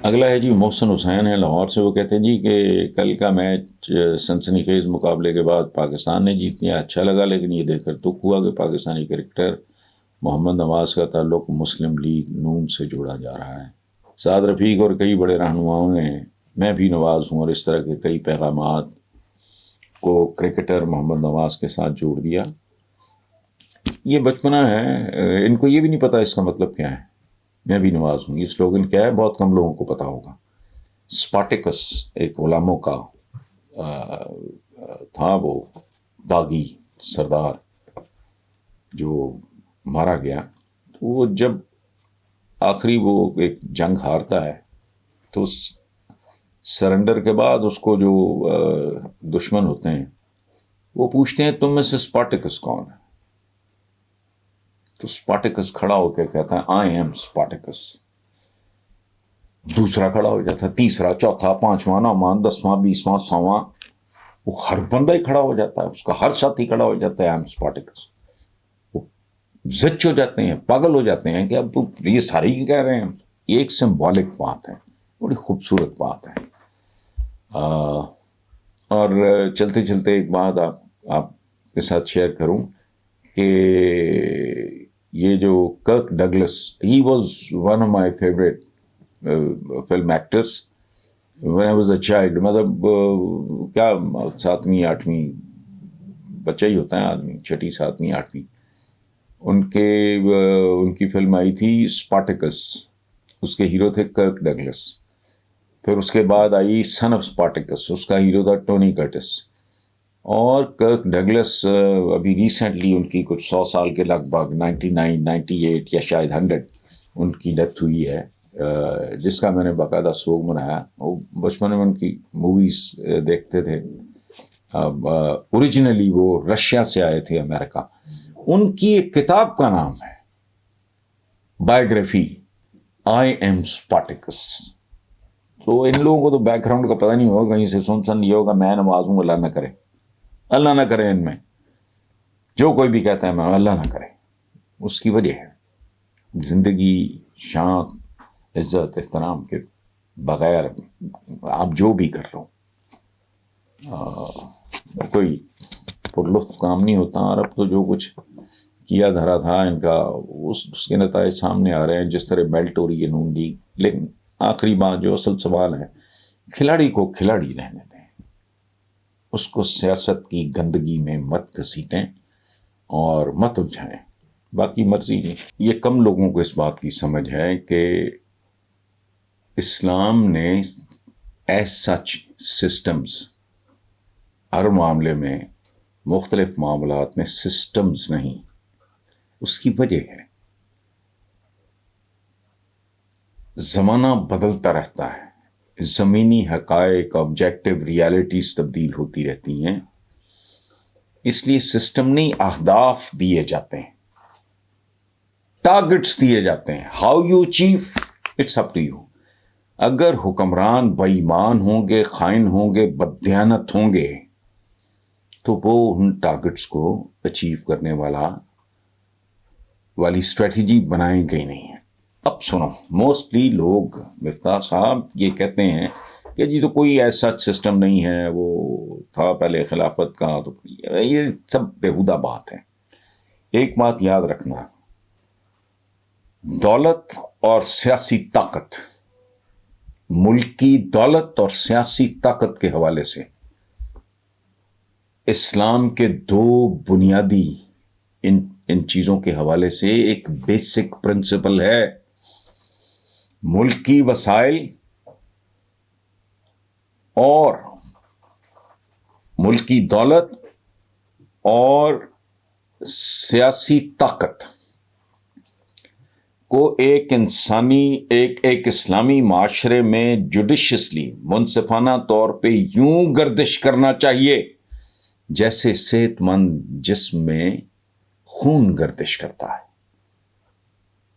اگلا ہے جی محسن حسین ہے لاہور سے. وہ کہتے ہیں جی کہ کل کا میچ سنسنی خیز مقابلے کے بعد پاکستان نے جیت لیا، اچھا لگا، لیکن یہ دیکھ کر دکھ ہوا کہ پاکستانی کرکٹر محمد نواز کا تعلق مسلم لیگ نون سے جوڑا جا رہا ہے. سعد رفیق اور کئی بڑے رہنماؤں نے میں بھی نواز ہوں اور اس طرح کے کئی پیغامات کو کرکٹر محمد نواز کے ساتھ جوڑ دیا. یہ بچپنا ہے، ان کو یہ بھی نہیں پتا اس کا مطلب کیا ہے. میں بھی نواز ہوں، یہ سلوگن کیا ہے بہت کم لوگوں کو پتا ہوگا. اسپارٹیکس ایک غلاموں کا تھا، وہ داغی سردار جو مارا گیا. تو وہ جب آخری وہ ایک جنگ ہارتا ہے تو سرنڈر کے بعد اس کو جو دشمن ہوتے ہیں وہ پوچھتے ہیں تم میں سے اسپارٹیکس کون ہے؟ تو اسپارٹیکس کھڑا ہو کے کہتا ہے آئی ایم اسپارٹیکس. دوسرا کھڑا ہو جاتا ہے، تیسرا، چوتھا، پانچواں، نواں، 10واں، 20واں، 100واں. وہ ہر بندہ ہی کھڑا ہو جاتا ہے، اس کا ہر ساتھی کھڑا ہو جاتا ہے آئی ایم اسپارٹیکس. وہ زچ ہو جاتے ہیں، پاگل ہو جاتے ہیں کہ اب تو یہ سارے ہی کہہ رہے ہیں. یہ ایک سمبولک بات ہے، بڑی خوبصورت بات ہے. اور چلتے چلتے ایک بات آپ کے ساتھ شیئر کروں کہ یہ جو Kirk Douglas, he was one of my favourite film actress when I was a child. مطلب کیا 7ویں 8ویں بچہ ہی ہوتا ہے آدمی، 6ٹھی 7ویں 8ویں. ان کی فلم آئی تھی اسپارٹیکس، اس کے ہیرو تھے کرک ڈگلس. پھر اس کے بعد آئی سن آف اسپارٹیکس، اس کا ہیرو تھا ٹونی کرٹس. اور کرک ڈگلس ابھی ریسنٹلی ان کی کچھ 100 سال کے لگ بھگ 99 98 یا شاید 100 ان کی ڈیتھ ہوئی ہے، جس کا میں نے باقاعدہ سوگ منایا. وہ بچپن میں ان کی موویز دیکھتے تھے. اوریجنلی وہ رشیا سے آئے تھے امریکہ. ان کی ایک کتاب کا نام ہے بایوگرافی آئی ایم اسپارٹیکس. تو ان لوگوں کو تو بیک گراؤنڈ کا پتہ نہیں ہوگا، کہیں سے سن نہیں ہوگا. میں نواز ہوں، اللہ نہ کرے، اللہ نہ کرے. ان میں جو کوئی بھی کہتا ہے میں اللہ نہ کرے. اس کی وجہ ہے زندگی شان عزت احترام کے بغیر آپ جو بھی کر لو کوئی پرلطف کام نہیں ہوتا. اور اب تو جو کچھ کیا دھرا تھا ان کا اس کے نتائج سامنے آ رہے ہیں، جس طرح بیلٹ ہو رہی ہے نون لیگ. لیکن آخری بات جو اصل سوال ہے، کھلاڑی کو کھلاڑی رہنے دیں، اس کو سیاست کی گندگی میں مت گھسیٹیں اور مت الجھائیں. باقی مرضی نہیں. یہ کم لوگوں کو اس بات کی سمجھ ہے کہ اسلام نے ایز سچ سسٹمز، ہر معاملے میں، مختلف معاملات میں سسٹمز نہیں. اس کی وجہ ہے زمانہ بدلتا رہتا ہے، زمینی حقائق، آبجیکٹو ریالٹیز تبدیل ہوتی رہتی ہیں. اس لیے سسٹم نہیں، اہداف دیے جاتے ہیں، ٹارگٹس دیے جاتے ہیں. How you achieve it's up to you. اگر حکمران بے ایمان ہوں گے، خائن ہوں گے، بددیانت ہوں گے، تو وہ ان ٹارگٹس کو اچیو کرنے والی اسٹریٹجی بنائیں گئی نہیں ہے. اب سنو، موسٹلی لوگ مفتاح صاحب یہ کہتے ہیں کہ جی تو کوئی ایسا سسٹم نہیں ہے، وہ تھا پہلے خلافت کا. تو یہ سب بےہودہ بات ہے. ایک بات یاد رکھنا، دولت اور سیاسی طاقت، ملکی دولت اور سیاسی طاقت کے حوالے سے اسلام کے دو بنیادی ان چیزوں کے حوالے سے ایک بیسک پرنسپل ہے. ملکی وسائل اور ملکی دولت اور سیاسی طاقت کو ایک اسلامی معاشرے میں جوڈیشسلی، منصفانہ طور پہ یوں گردش کرنا چاہیے جیسے صحت مند جسم میں خون گردش کرتا ہے.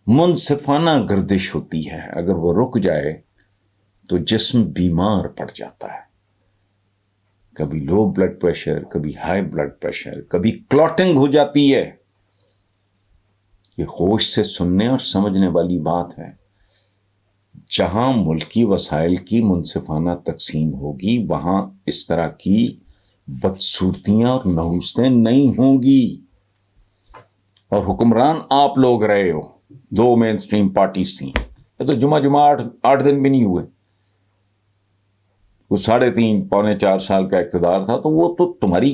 منصفانہ گردش ہوتی ہے. اگر وہ رک جائے تو جسم بیمار پڑ جاتا ہے. کبھی لو بلڈ پریشر، کبھی ہائی بلڈ پریشر، کبھی کلوٹنگ ہو جاتی ہے. یہ ہوش سے سننے اور سمجھنے والی بات ہے. جہاں ملکی وسائل کی منصفانہ تقسیم ہوگی وہاں اس طرح کی بدصورتیاں اور نحوستیں نہیں ہوں گی. اور حکمران آپ لوگ رہے ہو, 2 مین اسٹریم پارٹیز تھیں. یہ تو جمعہ 8 دن بھی نہیں ہوئے, وہ 3.5 پونے 4 سال کا اقتدار تھا. تو وہ تو تمہاری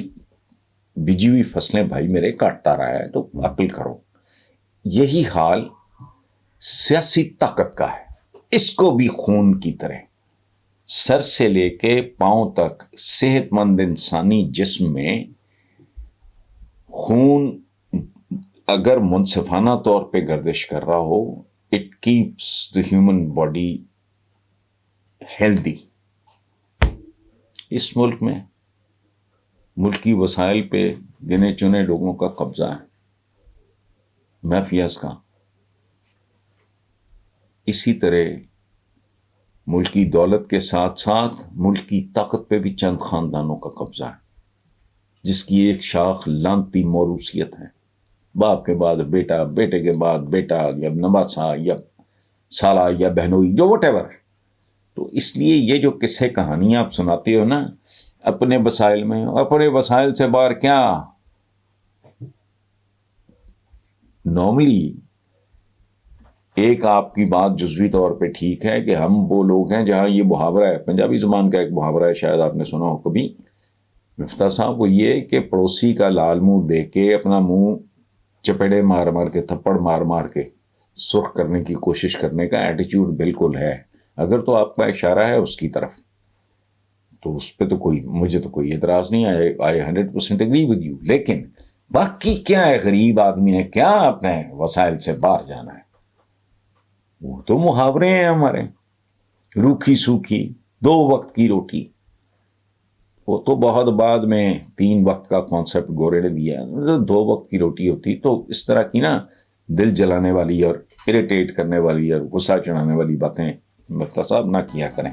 بجی ہوئی فصلیں بھائی میرے کاٹتا رہا ہے, تو عقل کرو. یہی حال سیاسی طاقت کا ہے. اس کو بھی خون کی طرح سر سے لے کے پاؤں تک صحت مند انسانی جسم میں خون اگر منصفانہ طور پہ گردش کر رہا ہو, it keeps the human body healthy. اس ملک میں ملکی وسائل پہ گنے چنے لوگوں کا قبضہ ہے, مافیاز کا. اسی طرح ملکی دولت کے ساتھ ساتھ ملکی طاقت پہ بھی چند خاندانوں کا قبضہ ہے, جس کی ایک شاخ لانتی موروثیت ہے. باپ کے بعد بیٹا, بیٹے کے بعد بیٹا, یا نواسا یا سالہ یا بہنوئی, جو وٹ ایور. تو اس لیے یہ جو قصے کہانیاں آپ سناتے ہو نا اپنے وسائل میں, اپنے وسائل سے باہر کیا. نارملی ایک آپ کی بات جزوی طور پہ ٹھیک ہے کہ ہم وہ لوگ ہیں جہاں یہ محاورہ ہے, پنجابی زبان کا ایک محاورہ ہے, شاید آپ نے سنا ہو کبھی مفتاح صاحب, وہ یہ کہ پڑوسی کا لال منہ دیکھ کے اپنا منہ چپیڑے مار مار کے, تھپڑ مار مار کے سرخ کرنے کی کوشش کرنے کا ایٹیچیوڈ بالکل ہے. اگر تو آپ کا اشارہ ہے اس کی طرف تو اس پہ تو مجھے تو کوئی اعتراض نہیں آئے. آئی 100% اگری ود یو. لیکن باقی کیا ہے, غریب آدمی نے کیا اپنے وسائل سے باہر جانا ہے. وہ تو محاورے ہیں ہمارے, روکھی سوکھی 2 وقت کی روٹی. وہ تو بہت بعد میں 3 وقت کا کانسیپٹ گورے نے دیا. 2 وقت کی روٹی ہوتی. تو اس طرح کی نا دل جلانے والی اور اریٹیٹ کرنے والی اور غصہ چڑھانے والی باتیں مفتاح صاحب نہ کیا کریں.